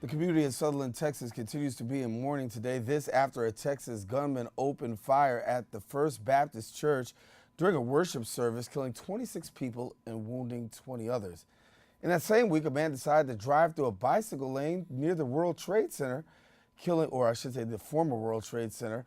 The community in Sutherland, Texas continues to be in mourning today. This after a Texas gunman opened fire at the First Baptist Church during a worship service, killing 26 people and wounding 20 others. In that same week, a man decided to drive through a bicycle lane near the World Trade Center, killing, or I should say the former World Trade Center,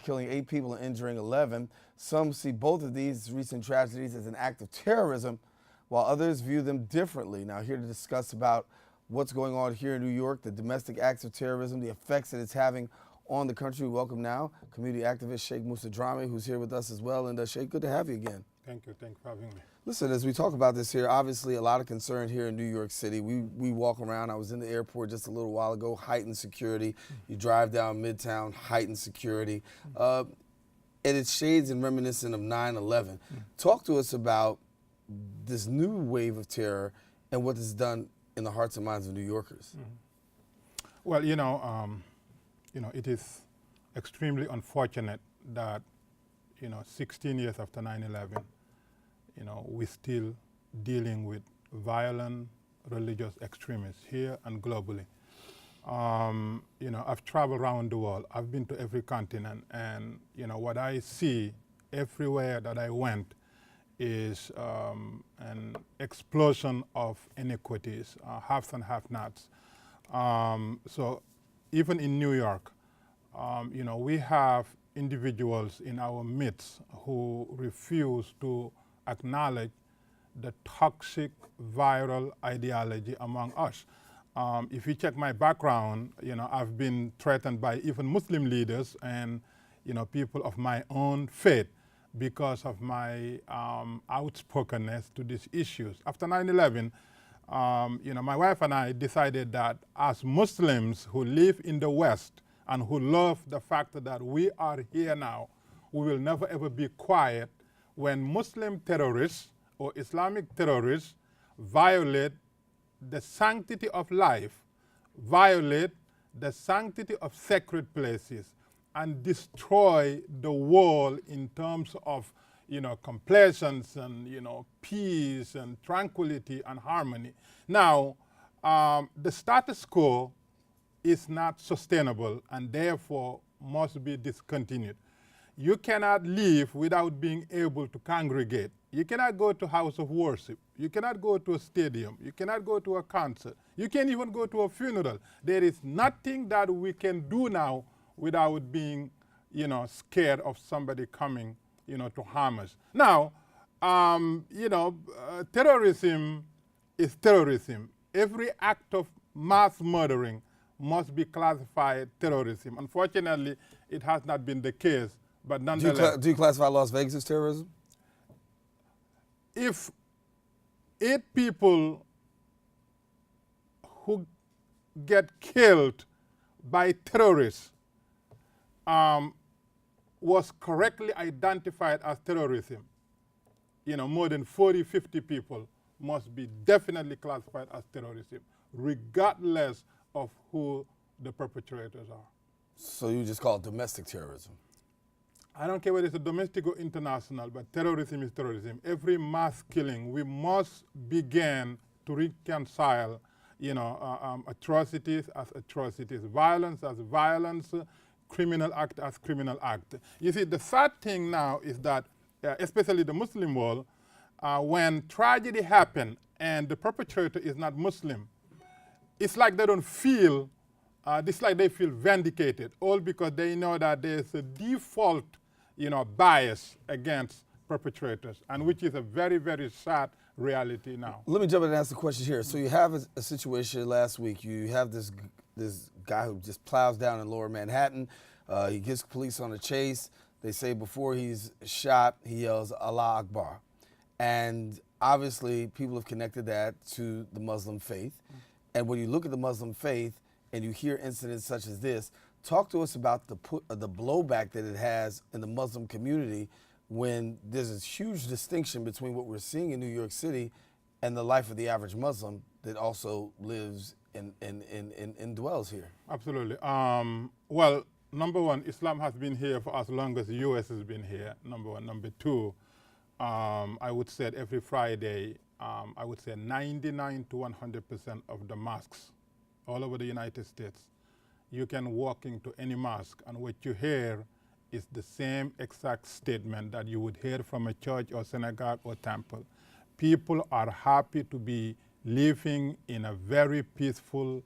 killing 8 people and injuring 11. Some see both of these recent tragedies as an act of terrorism, while others view them differently. Now, here to discuss about what's going on here in New York, the domestic acts of terrorism, the effects that it's having on the country. We welcome now community activist Sheik Musa Drammeh, who's here with us as well. And Sheik, good to have you again. Thank you for having me. Listen, as we talk about this here, obviously a lot of concern here in New York City. We walk around. I was in the airport just a little while ago, heightened security. You drive down Midtown, heightened security. And it's shades and reminiscent of 9/11. Talk to us about this new wave of terror and what it's done in the hearts and minds of New Yorkers. Well, it is extremely unfortunate that, 16 years after 9/11, we're still dealing with violent religious extremists here and globally. I've traveled around the world. I've been to every continent, and what I see everywhere that I went is an explosion of inequities, haves and have-nots. So even in New York, we have individuals in our midst who refuse to acknowledge the toxic viral ideology among us. If you check my background, I've been threatened by even Muslim leaders and people of my own faith because of my outspokenness to these issues. After 9/11, my wife and I decided that as Muslims who live in the West and who love the fact that we are here now, we will never ever be quiet when Muslim terrorists or Islamic terrorists violate the sanctity of life, violate the sanctity of sacred places, and destroy the world in terms of, complaisance and, peace and tranquility and harmony. Now, the status quo is not sustainable and therefore must be discontinued. You cannot live without being able to congregate. You cannot go to house of worship. You cannot go to a stadium. You cannot go to a concert. You can't even go to a funeral. There is nothing that we can do now without being, scared of somebody coming, to harm us. Now, terrorism is terrorism. Every act of mass murdering must be classified terrorism. Unfortunately, it has not been the case, but nonetheless. Do you classify Las Vegas as terrorism? If 8 people who get killed by terrorists was correctly identified as terrorism, more than 40, 50 people must be definitely classified as terrorism, regardless of who the perpetrators are. So you just call it domestic terrorism? I don't care whether it's a domestic or international, but terrorism is terrorism. Every mass killing, we must begin to reconcile, atrocities as atrocities, violence as violence, criminal act as criminal act. You see, the sad thing now is that, especially the Muslim world, when tragedy happens and the perpetrator is not Muslim, it's like they don't feel, it's like they feel vindicated, all because they know that there's a default bias against perpetrators, and which is a very, very sad reality now. Let me jump in and ask the question here. So you have a situation last week. You have this guy who just plows down in Lower Manhattan. He gets police on a chase. They say before he's shot, he yells, "Allah Akbar." And obviously, people have connected that to the Muslim faith. And when you look at the Muslim faith and you hear incidents such as this, talk to us about the blowback that it has in the Muslim community when there's this huge distinction between what we're seeing in New York City and the life of the average Muslim that also lives and dwells here. Absolutely. Well, number one, Islam has been here for as long as the U.S. has been here, number one. Number two, I would say every Friday I would say 99 to 100% of the mosques all over the United States. You can walk into any mosque, and what you hear is the same exact statement that you would hear from a church or synagogue or temple. People are happy to be living in a very peaceful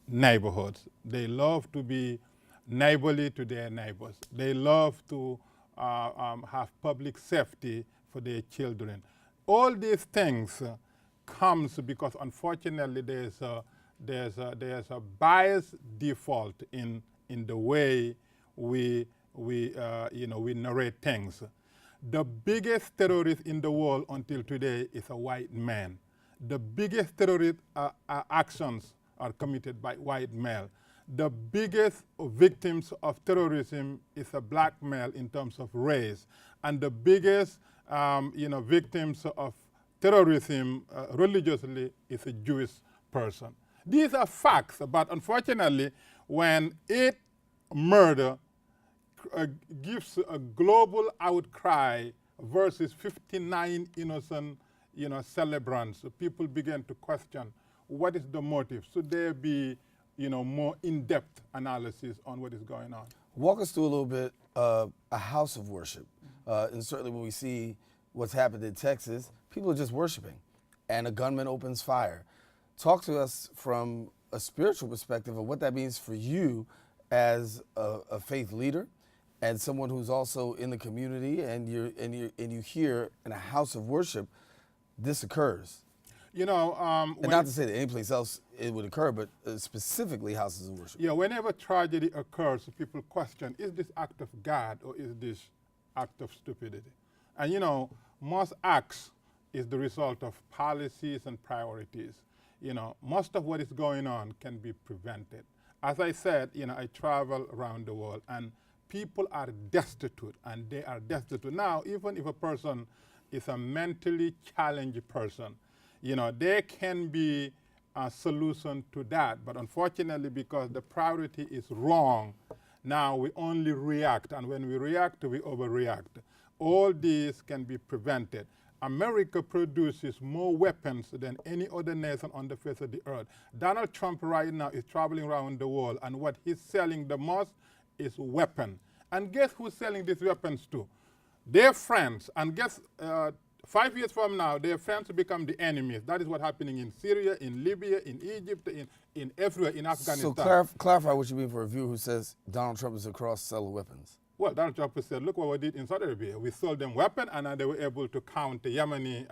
neighborhoods. They love to be neighborly to their neighbors. They love to have public safety for their children. All these things comes because unfortunately there's a biased default in the way we narrate things. The biggest terrorist in the world until today is a white man. The biggest terrorist actions are committed by white male. The biggest victims of terrorism is a black male in terms of race, and the biggest victims of terrorism religiously is a Jewish person. These are facts, but unfortunately, when it murder gives a global outcry versus 59 innocent celebrants, people begin to question what is the motive. Should there be more in-depth analysis on what is going on? Walk us through a little bit a house of worship. And certainly when we see what's happened in Texas, people are just worshiping and a gunman opens fire. Talk to us from a spiritual perspective of what that means for you as a faith leader and someone who's also in the community, and you hear in a house of worship this occurs. And not to say that any place else it would occur, but specifically houses of worship. Yeah, whenever tragedy occurs, people question, is this act of God or is this act of stupidity? And most acts is the result of policies and priorities. Most of what is going on can be prevented. As I said, I travel around the world and people are destitute, and they are destitute. Now, even if a person is a mentally challenged person, there can be a solution to that. But unfortunately, because the priority is wrong, now we only react. And when we react, we overreact. All these can be prevented. America produces more weapons than any other nation on the face of the earth. Donald Trump right now is traveling around the world, and what he's selling the most is weapons. And guess who's selling these weapons to? Their friends. And guess 5 years from now, their friends become the enemies. That is what's happening in Syria, in Libya, in Egypt, in everywhere, in Afghanistan. So clarify what you mean for a viewer who says Donald Trump is across selling weapons. Well, Donald Trump said, look what we did in Saudi Arabia. We sold them weapons, and they were able to counter Yemeni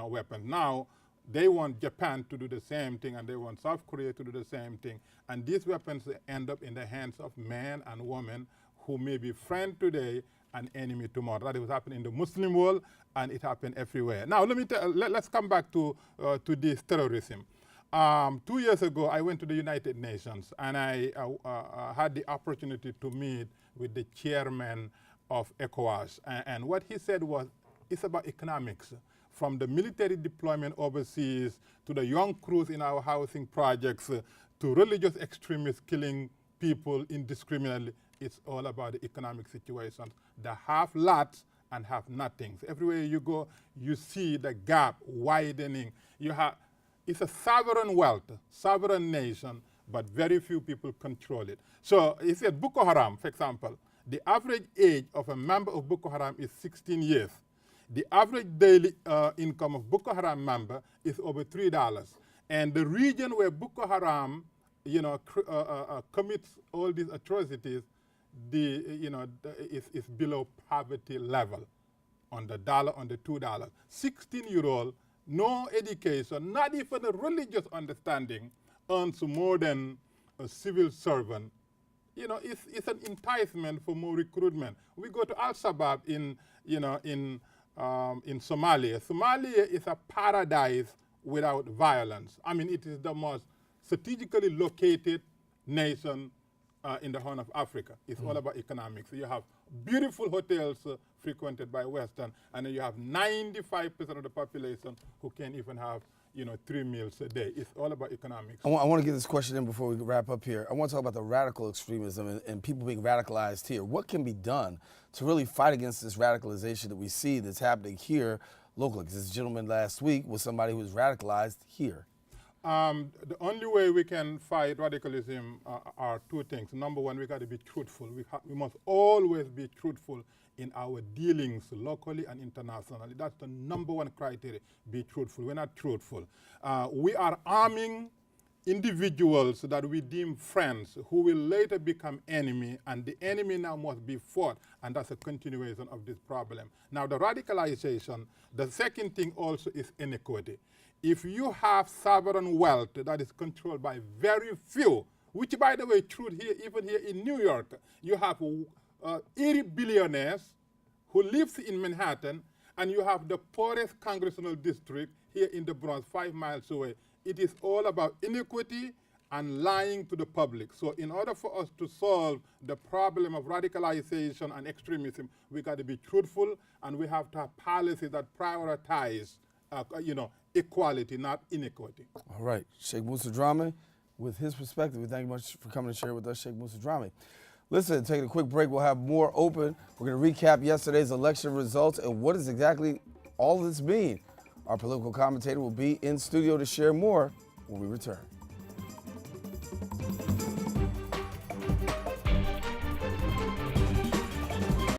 weapons. Now, they want Japan to do the same thing, and they want South Korea to do the same thing. And these weapons end up in the hands of men and women who may be friend today and enemy tomorrow. That is what happened in the Muslim world, and it happened everywhere. Now, let's come back to this terrorism. 2 years ago, I went to the United Nations, and I had the opportunity to meet with the chairman of ECOWAS. And what he said was, it's about economics. From the military deployment overseas, to the young crews in our housing projects, to religious extremists killing people indiscriminately. It's all about the economic situations. The have lots and have nothings. Everywhere you go, you see the gap widening. It's a sovereign wealth, sovereign nation, but very few people control it. So he said Boko Haram, for example, the average age of a member of Boko Haram is 16 years. The average daily income of Boko Haram member is over $3. And the region where Boko Haram, commits all these atrocities, is below poverty level on the $2. 16-year-old, no education, not even a religious understanding, earns more than a civil servant. It's an enticement for more recruitment. We go to Al-Shabaab in Somalia. Somalia is a paradise without violence. I mean, it is the most strategically located nation in the Horn of Africa. It's all about economics. So you have beautiful hotels frequented by Western, and then you have 95% of the population who can't even have 3 meals a day. It's all about economics. I want to get this question in before we wrap up here. I want to talk about the radical extremism and people being radicalized here. What can be done to really fight against this radicalization that we see that's happening here locally? Because this gentleman last week was somebody who was radicalized here. The only way we can fight radicalism are two things. Number one, we got to be truthful. We must always be truthful in our dealings locally and internationally. That's the number one criteria, be truthful. We're not truthful. We are arming individuals that we deem friends who will later become enemy, and the enemy now must be fought, and that's a continuation of this problem. Now the radicalization, the second thing also is inequity. If you have sovereign wealth that is controlled by very few, which by the way, true here, even here in New York, you have 80 billionaires who live in Manhattan, and you have the poorest congressional district here in the Bronx, 5 miles away. It is all about inequity and lying to the public. So in order for us to solve the problem of radicalization and extremism, we got to be truthful, and we have to have policies that prioritize equality, not inequity. All right, Sheik Musa Drammeh, with his perspective, we thank you much for coming to share with us, Sheik Musa Drammeh. Listen, taking a quick break, we'll have more open. We're going to recap yesterday's election results and what does exactly all of this mean. Our political commentator will be in studio to share more when we return.